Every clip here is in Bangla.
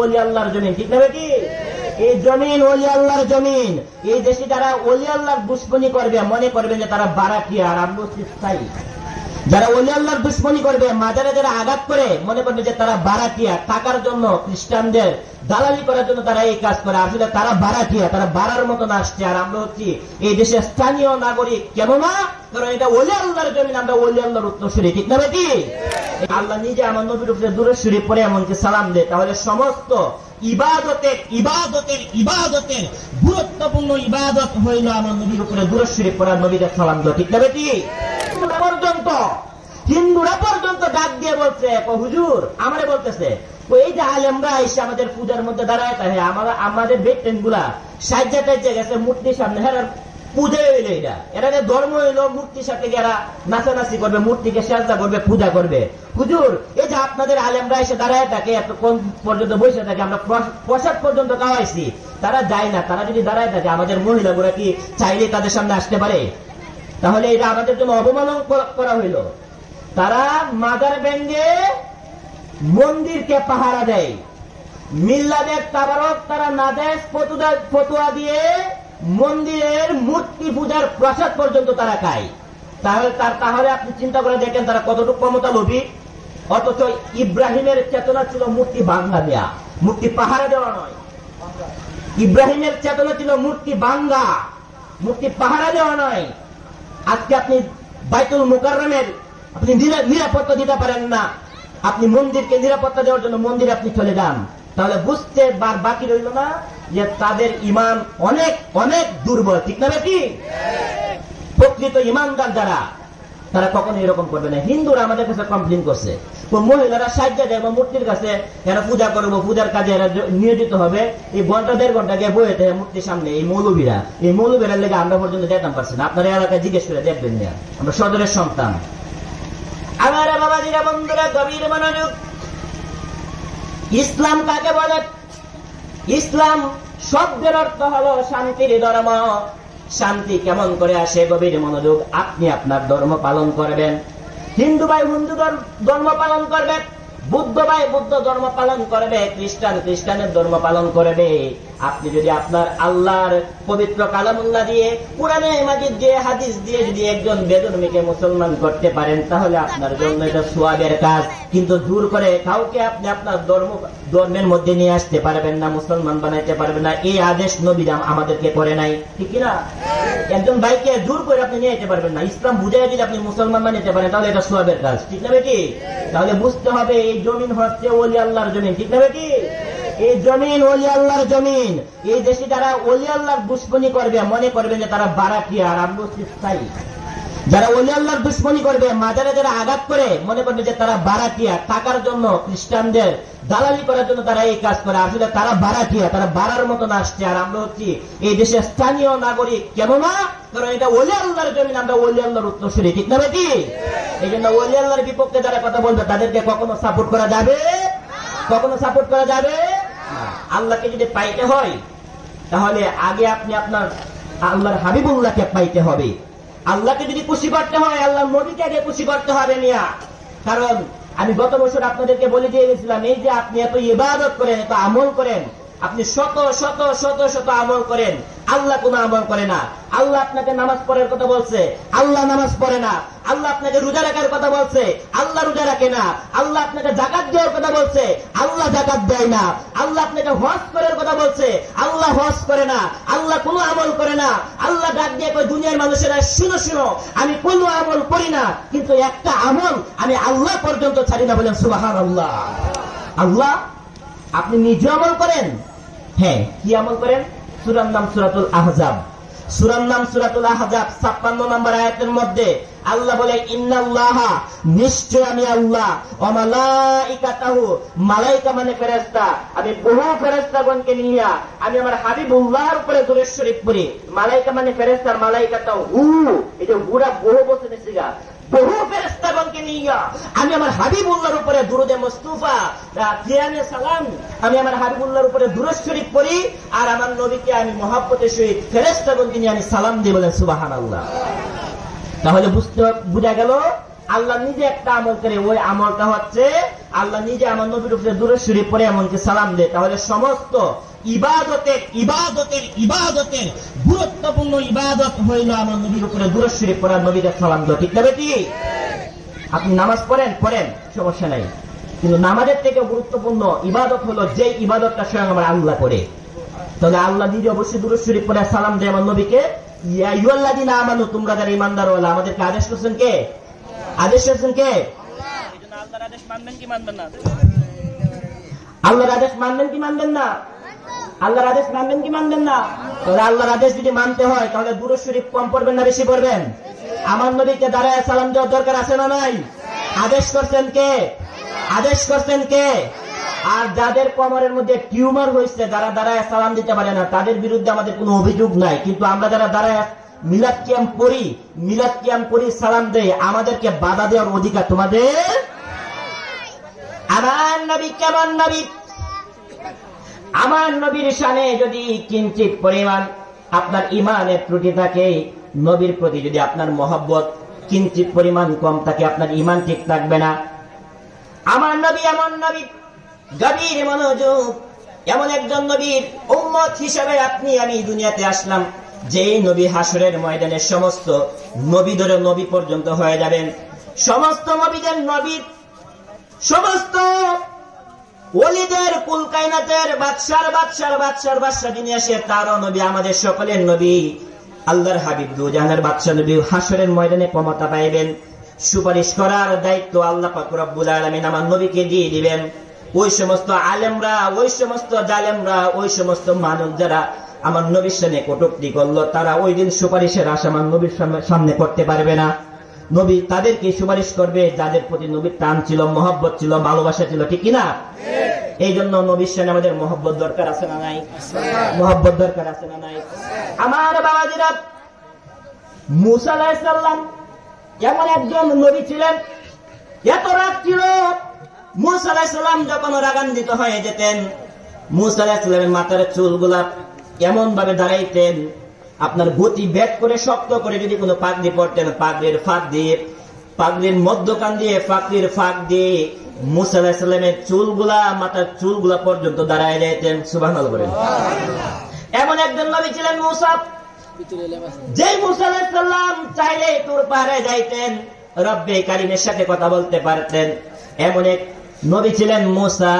ওলি আল্লাহর জমিন, ঠিক না কি? এই জমিন ওলি আল্লাহর জমিন। এই দেশে যারা ওলি আল্লাহর দুশ্মনী করবে মনে করবেন যে তারা বারাকিয়া আর আব্দুল স্থায়ী। যারা ওলি আল্লাহর দুশ্মনী করবে, মাজারে যারা আঘাত করে মনে করবে যে তারা বারাকিয়া, টাকার জন্য খ্রিস্টানদের দালালি করার জন্য তারা এই কাজ করে। আসলে তারা বারাকিয়া, তারা বাড়ার মতন আসছে। আর আমরা হচ্ছি এই দেশের স্থানীয় নাগরিক। কেননা কারণ এটা ওলি আল্লাহর জমিন, আমরা ওলি আল্লাহর উত্তরসূরি, ঠিক না বেটি? আল্লাহ নিজে আমার নবীর উপরে দুরূদ শরীফ পড়ে এমনকি সালাম দেয়। তাহলে সমস্ত ইবাদতের ইবাদতের ইবাদতের গুরুত্বপূর্ণ ইবাদত হইল আমার নবীর উপরে দুরূদ শরীফ পড়া, নবীকে সালাম দেওয়া, ঠিক না বেটি? হিন্দুরা পর্যন্ত ডাক দিয়ে বলছে, হুজুর আমারে বলতেছে এই যে আলেমরা এসে আমাদের পূজার মধ্যে দাঁড়ায় থাকে, আমাদের বেটেন গুলা সাজ্জা টাজ্জা গেছে মূর্তির সামনে, হ্যাঁ পূজা হইলো। এটা ধর্ম হইলো মূর্তির সাথে এরা নাচানাচি করবে, মূর্তিকে সাজদা করবে, পূজা করবে। হুজুর এই যে আপনাদের আলেমরা এসে দাঁড়ায় থাকে, এতক্ষণ পর্যন্ত বসে থাকে, আমরা প্রসাদ পর্যন্ত খাওয়াইছি, তারা যায় না। তারা যদি দাঁড়ায় থাকে আমাদের মহিলাগুলা কি চাইলে তাদের সামনে আসতে পারে? তাহলে এটা আমাদের জন্য অবমাননা করা হইল। তারা মাজার ভেঙ্গে মন্দিরকে পাহারা দেয়, মিল্লাদের তাবারক তারা নাজায়েজ ফতুয়া দিয়ে মন্দিরের মূর্তি পূজার প্রসাদ পর্যন্ত তারা খায়। তাহলে আপনি চিন্তা করে দেখেন তারা কতটুকু ক্ষমতা লোভী। অথচ ইব্রাহিমের চেতনা ছিল মূর্তি ভাঙ্গা দেয়া, মূর্তি পাহারা দেওয়া নয়। ইব্রাহিমের চেতনা ছিল মূর্তি ভাঙ্গা, মূর্তি পাহারা দেওয়া নয়। আজকে আপনি বাইতুল মুকাররমের আপনি নিরাপত্তা দিতে পারেন না, আপনি মন্দিরকে নিরাপত্তা দেওয়ার জন্য মন্দিরে আপনি চলে যান। তাহলে বুঝতে বাকি রইল না যে তাদের ঈমান অনেক অনেক দুর্বল, ঠিক না বেটি? প্রকৃত ঈমানদার যারা, তারা কখনো এরকম করবে না। হিন্দুরা আমাদের কাছে কমপ্লেন করছে, মহিলারা সাহায্য দেয় মূর্তির কাছে, এরা পূজা করবো, পূজার কাজে এরা নিয়োজিত হবে, এই ঘন্টা দেড় ঘন্টা গিয়ে বয়ে দেয় মূর্তির সামনে। এই মৌলবীরা লেগে আমরা পর্যন্ত যেতাম পারছি না। আপনার এলাকায় জিজ্ঞেস করে দেখবেন না, আমরা সদরের সন্তান। আমার বাবাজিরা, বন্ধুরা, গভীর মনোযোগ। ইসলাম কাকে বলে? ইসলাম শব্দের অর্থ হলো শান্তির ধর্ম। শান্তি কেমন করে আসে? গভীর মনোযোগ। আপনি আপনার ধর্ম পালন করবেন, হিন্দু ভাই হিন্দু ধর্ম পালন করবে, বুদ্ধ ভাই বুদ্ধ ধর্ম পালন করবে, খ্রিস্টানের ধর্ম পালন করবে। আপনি যদি আপনার আল্লাহর পবিত্র কালামুল্লাহ দিয়ে, কুরআনে মাজিদ দিয়ে, হাদিস দিয়ে যদি একজন বেদুনকে মুসলমান করতে পারেন, তাহলে আপনার জন্য এটা সওয়াবের কাজ। কিন্তু জোর করে কাউকে আপনি আপনার ধর্মের মধ্যে নিয়ে আসতে পারবেন না, মুসলমান বানাইতে পারবেন না। এই আদেশ নবী আমাদেরকে করে নাই, ঠিক না? একজন ভাইকে জোর করে আপনি নিয়ে যেতে পারবেন না। ইসলাম বুঝাই যদি আপনি মুসলমান বানাইতে পারেন, তাহলে এটা সওয়াবের কাজ, ঠিক না বেটি? তাহলে বুঝতে হবে এই জমিন হচ্ছে ওলি আল্লাহর জমিন, ঠিক না বেটি? এই জমিন ওলি আল্লাহর জমিন। এই দেশে যারা ওলি আল্লাহর দুশ্মনী করবে মনে করবেন যে তারা বারাকিয়া আর আব্দুল স্থায়ী। যারা ওলি আল্লাহর দুশ্মনী করবে, মাজারে যারা আঘাত করে মনে করবে যে তারা বারাকিয়া, টাকার জন্য খ্রিস্টানদের দালালি করার জন্য তারা এই কাজ করে। আসলে তারা বারাকিয়া, তারা বাড়ার মতন আসছে। আর আমরা হচ্ছি এই দেশের স্থানীয় নাগরিক। কেননা কারণ এটা ওলি আল্লাহর জমিন, আমরা ওলি আল্লাহর উত্তরসূরি, ঠিক না বেটি? এই জন্য ওলি আল্লাহর বিপক্ষে যারা কথা বলবে তাদেরকে কখনো সাপোর্ট করা যাবে? কখনো সাপোর্ট করা যাবে? আল্লাহকে যদি পাইতে হয় তাহলে আগে আপনি আপনার আল্লাহর হাবিবুল্লাহকে পাইতে হবে। আল্লাহকে যদি খুশি করতে হয়, আল্লাহর নবীকে আগে খুশি করতে হবে মিয়া। কারণ আমি গত বছর আপনাদেরকে বলে দিয়ে গেছিলাম, এই যে আপনি এত ইবাদত করেন, এত আমল করেন, আপনি শত শত শত শত আমল করেন, আল্লাহ কোন আমল করে না। আল্লাহ আপনাকে নামাজ পড়ার কথা বলছে, আল্লাহ নামাজ পড়ে না। আল্লাহ আপনাকে রোজা রাখার কথা বলছে, আল্লাহ রোজা রাখে না। আল্লাহ আপনাকে যাকাত দেওয়ার কথা বলছে, আল্লাহ যাকাত দেয় না। আল্লাহ আপনাকে হজ করার কথা বলছে, আল্লাহ হজ করে না। আল্লাহ কোনো আমল করে না। আল্লাহ ডাক দিয়ে কই, দুনিয়ার মানুষেরা শুনো শুনো, আমি কোনো আমল করি না, কিন্তু একটা আমল আমি আল্লাহ পর্যন্ত ছাড়ি না। বলেন সুবহানাল্লাহ। আল্লাহ আপনি নিজে আমল করেন? হ্যাঁ, কি আমল করেন? সূরার নাম সূরাতুল আহজাব। সূরার নাম সূরাতুল আহজাব 56 নম্বর আয়াতের মধ্যে আল্লাহ বলে, ইন্নাল্লাহা, নিশ্চয় আমি আল্লাহ, ওয়া মালাইকাতাহু, মালাইকা মানে ফেরেশতা, আমি বহু ফেরেশতাগণকে নিয়ে আমি আমার হাবিবুল্লাহর উপরে দুরূদ শরীফ পড়ি। মালাইকা মানে ফেরেশতা, মালাইকাতাহু, এই যে হুরা বহু বছর নিছিগা, বহু ফেরেশতাগণকে নিয়ে আমি আমার হাবিবুল্লাহর উপরে দুরুদে মুস্তাফা, কিয়ামে সালাম, আমি আমার হাবিবুল্লাহর উপরে দুরূদ শরীফ পড়ি। আর আমার নবীকে আমি মহব্বতের সহিত ফেরেশতাগণকে নিয়ে আমি সালাম দিই। বলেন সুবহানাল্লাহ। তাহলে বোঝা গেল আল্লাহ নিজে একটা আমল করে, ওই আমলটা হচ্ছে আল্লাহ নিজে আমার নবীর উপরে দুরূদ শরীফ পড়ে এমনকি সালাম দেয়। তাহলে সমস্ত ইবাদতের ইবাদতের ইবাদতের গুরুত্বপূর্ণ ইবাদত হইল আমার নবীর উপরে দুরূদ শরীফ পড়া, নবীকে সালাম দেওয়া। ঠিক না বেটি? আপনি নামাজ পড়েন, সমস্যা নাই, কিন্তু নামাজের থেকে গুরুত্বপূর্ণ ইবাদত হলো যে ইবাদতটা স্বয়ং আমার আল্লাহ করে। তাহলে আল্লাহ নিজে অবশ্যই দুরূদ শরীফ পড়ে সালাম দেয় আমার নবীকে। ইয়া আইয়ুহাল্লাযীনা আমানু, তোমরা যারা ঈমানদার হলো, আমাদেরকে আদেশ করছেন কে? আদেশ করছেন কে? এইজন্য আল্লাহর আদেশ মানবেন কি মানবেন না? আল্লাহর আদেশ মানবেন কি মানবেন না? আল্লাহর আদেশ মানবেন কি মানবেন না? তাহলে আল্লাহর আদেশ যদি মানতে হয় তাহলে দুরূদ শরীফ কম পড়বেন না বেশি পড়বেন? আমার নবীকে দাঁড়ায় সালাম দেওয়ার দরকার আছে না নাই? আদেশ করছেন কে? আদেশ করছেন কে? আর যাদের কোমরের মধ্যে টিউমার হয়েছে, যারা দাঁড়ায় সালাম দিতে পারে না, তাদের বিরুদ্ধে আমাদের কোনো অভিযোগ নাই। কিন্তু আমরা যারা দাঁড়ায় মিলাদ কিয়াম করি সালাম দেই, আমাদেরকে বাধা দেওয়ার অধিকার তোমাদের। আমার নবী কেমন নবী? আমার নবীর শানে যদি কিঞ্চিত পরিমাণ আপনার ঈমানের ত্রুটি থাকে, নবীর প্রতি যদি আপনার মহব্বত কিঞ্চিত পরিমাণ কম থাকে, আপনার ঈমান ঠিক থাকবে না। আমার নবী এমন নবী, গভীর মনোযোগ, এমন একজন নবীর উম্মত হিসাবে আপনি আমি দুনিয়াতে আসলাম, যে নবী হাসরের ময়দানে সমস্ত নবী ধরে নবী পর্যন্ত হয়ে যাবেন। সমস্ত নবীদের নবী, সমস্ত ওলিদের কুল কায়নাতের বাদশার যিনি আসে, তারও নবী, আমাদের সকলের নবী, আল্লাহর হাবিব দু জাহানের বাদশা নবী হাসরের ময়দানে ক্ষমতা পাইবেন। সুপারিশ করার দায়িত্ব আল্লাহ পাক রব্বুল আলামিন আমার নবীকে দিয়ে দিবেন। ওই সমস্ত আলেমরা, ওই সমস্ত জালেমরা, ওই সমস্ত মানুষ যারা আমার নবীর সামনে কটূক্তি করলো, তারা ওই দিন সুপারিশের আশা আমার নবীর সামনে করতে পারবে না। নবী তাদেরকে সুপারিশ করবে যাদের প্রতি নবীর টান ছিল, মহব্বত ছিল, ভালোবাসা ছিল। ঠিক কিনা? এই জন্য নবীর সামনে আমাদের মহব্বত দরকার আছে না নাই? মহব্বত দরকার আছে না নাই? আমার বাবাজিরা, মূসা আলাইহিস সালাম এমন একজন নবী ছিলেন, এত রাগ ছিল, মূসা আলাইহিস সালাম যখন রাগান্বিত হয়ে যেতেন, মূসা আলাইহিস সালামের মাথার চুলগুলা এমন ভাবে দাঁড়াইতেন, আপনার গতি বেগ করে শক্ত করে যদি কোনো পাগড়ি পড়তেন, পাগড়ির ফাঁক দিয়ে, পাগড়ির মধ্যখান দিয়ে, পাগড়ির ফাঁক দিয়ে মূসা আলাইহিস সালামের চুলগুলা, মাথার চুলগুলা পর্যন্ত দাঁড়ায় যেতেন। সুবহানাল্লাহ বলেন। এমন একজন নবী ছিলেন মূসা, যে মূসা আলাইহিস সালাম চাইলে তুর পাহাড়ে যাইতেন, রব্বে কারিমের সাথে কথা বলতে পারতেন। এমন এক নবী ছিলেন মূসা,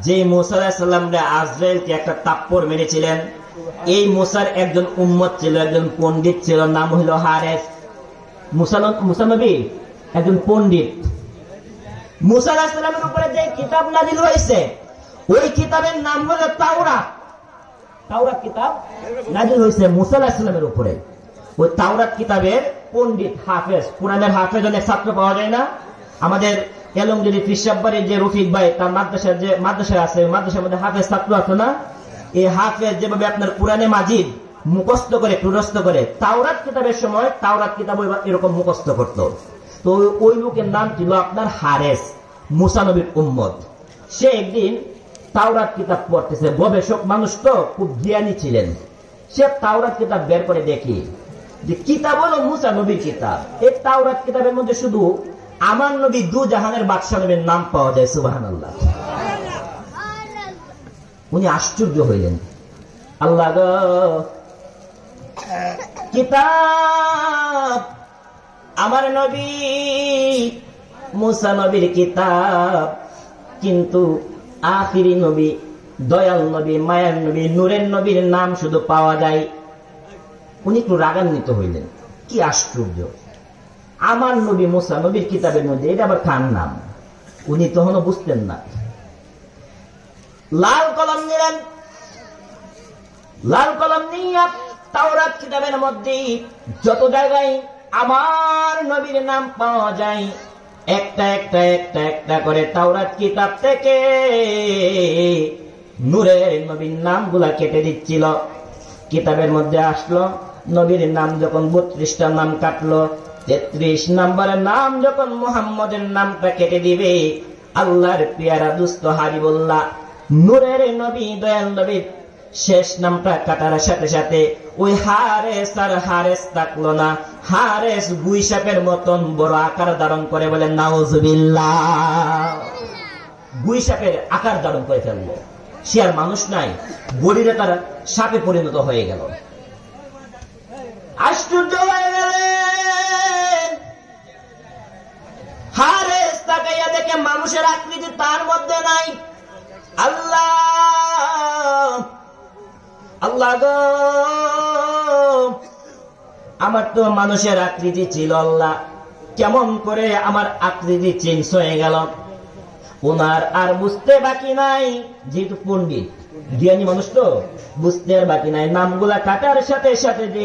যে মূসা আলাইহিস সালাম আজরাইলকে একটা তাপ্পর মেরেছিলেন। এই মূসার একজন উম্মত ছিল, একজন পণ্ডিত ছিল, নাম হইল হারেস। মূসা নবী একজন পণ্ডিত। মূসা আলাইহিস সালামের উপরে যে কিতাব নাযিল হয়েছে, ওই কিতাবের নাম হলো তাওরাত। তাওরাত কিতাব নাযিল হয়েছে মূসা আলাইহিস সালামের উপরে। ওই তাওরাত কিতাবের পণ্ডিত, হাফেজ, কোরআনের হাফেজ অনেক ছাত্র পাওয়া যায় না? আমাদের এলমগিরি ফিসাববাড়ির যে রফিক ভাই, তার মাদ্রাসার যে মাদ্রাসা আছে, মাদ্রাসার মধ্যে হাফেজ ছাত্র আছে না? এই হাফেজ যেভাবে আপনার কোরআনে মাজিদ মুখস্থ করে, প্রুরস্থ করে, তাওরাত কিতাবের সময় তাওরাত কিতাব এরকম মুখস্থ করত। তো ওই লোকের নাম ছিল আপনার হারেস, মূসা নবীর উম্মত। সে একদিন তাওরাত কিতাব পড়তেছে, গবেষক মানুষ তো, খুব জ্ঞানী ছিলেন। সে তাওরাত কিতাব বের করে দেখি যে কিতাব হলো মূসা নবীর কিতাব। এই তাওরাত কিতাবের মধ্যে শুধু আমার নবী দু জাহানের বাদশা নবীর নাম পাওয়া যায়। সুবহানাল্লাহ। উনি আশ্চর্য হইলেন, আল্লাহ গো, কিতাব আমার নবী মূসা নবীর কিতাব, কিন্তু আখিরি নবী, দয়াল নবী, মায়ার নবী, নূরের নবীর নাম শুধু পাওয়া যায়। উনি একটু রাগান্বিত হইলেন, কি আশ্চর্য, আমার নবী মূসা নবীর কিতাবের মধ্যে এটা আবার কার নাম? উনি তখনও বুঝতেন না। লাল কলম নিলেন, লাল কলম নিয়ে তাওরাত কিতাবের মধ্যে যত জায়গায় আমার নবীর নাম পাওয়া যায়, একটা একটা একটা একটা করে তাওরাত কিতাব থেকে নূরের নবীর নামগুলা কেটে দিচ্ছিল। কিতাবের মধ্যে আসলো, নবীর নাম যখন 32টা নাম কাটলো, 33 নম্বরের নাম যখন মুহাম্মদের নামটা কেটে দিবে, আল্লাহর পেয়ারা দুস্থ হাবিবুল্লাহ, নূরের নবী, দয়াল নবী শেষ নামটা কাটার সাথে সাথে ওই হারেস আর হারেস থাকলো না, হারেস গুই সাপের মতন বড় আকার ধারণ করে, বলে নাউজুবিল্লাহ। গুই সাপের আকার ধারণ করে ফেললো, সে আর মানুষ নাই, বডিটা তার সাপে পরিণত হয়ে গেল। আশ্চর্য হয়ে গেলেন। হারেস তাকাইয়া দেখে মানুষের আকৃতি তার মধ্যে নাই। আল্লাহ, আল্লাহ গো, আমার তো মানুষের আকৃতি ছিল, আল্লাহ কেমন করে আমার আকৃতি চেঞ্জ হয়ে গেল। ওনার আর বুঝতে বাকি নাই, যেহেতু পণ্ডিত জ্ঞানী মানুষ তো বুঝতে আর বাকি নাই, নামগুলা কাটার সাথে সাথে যে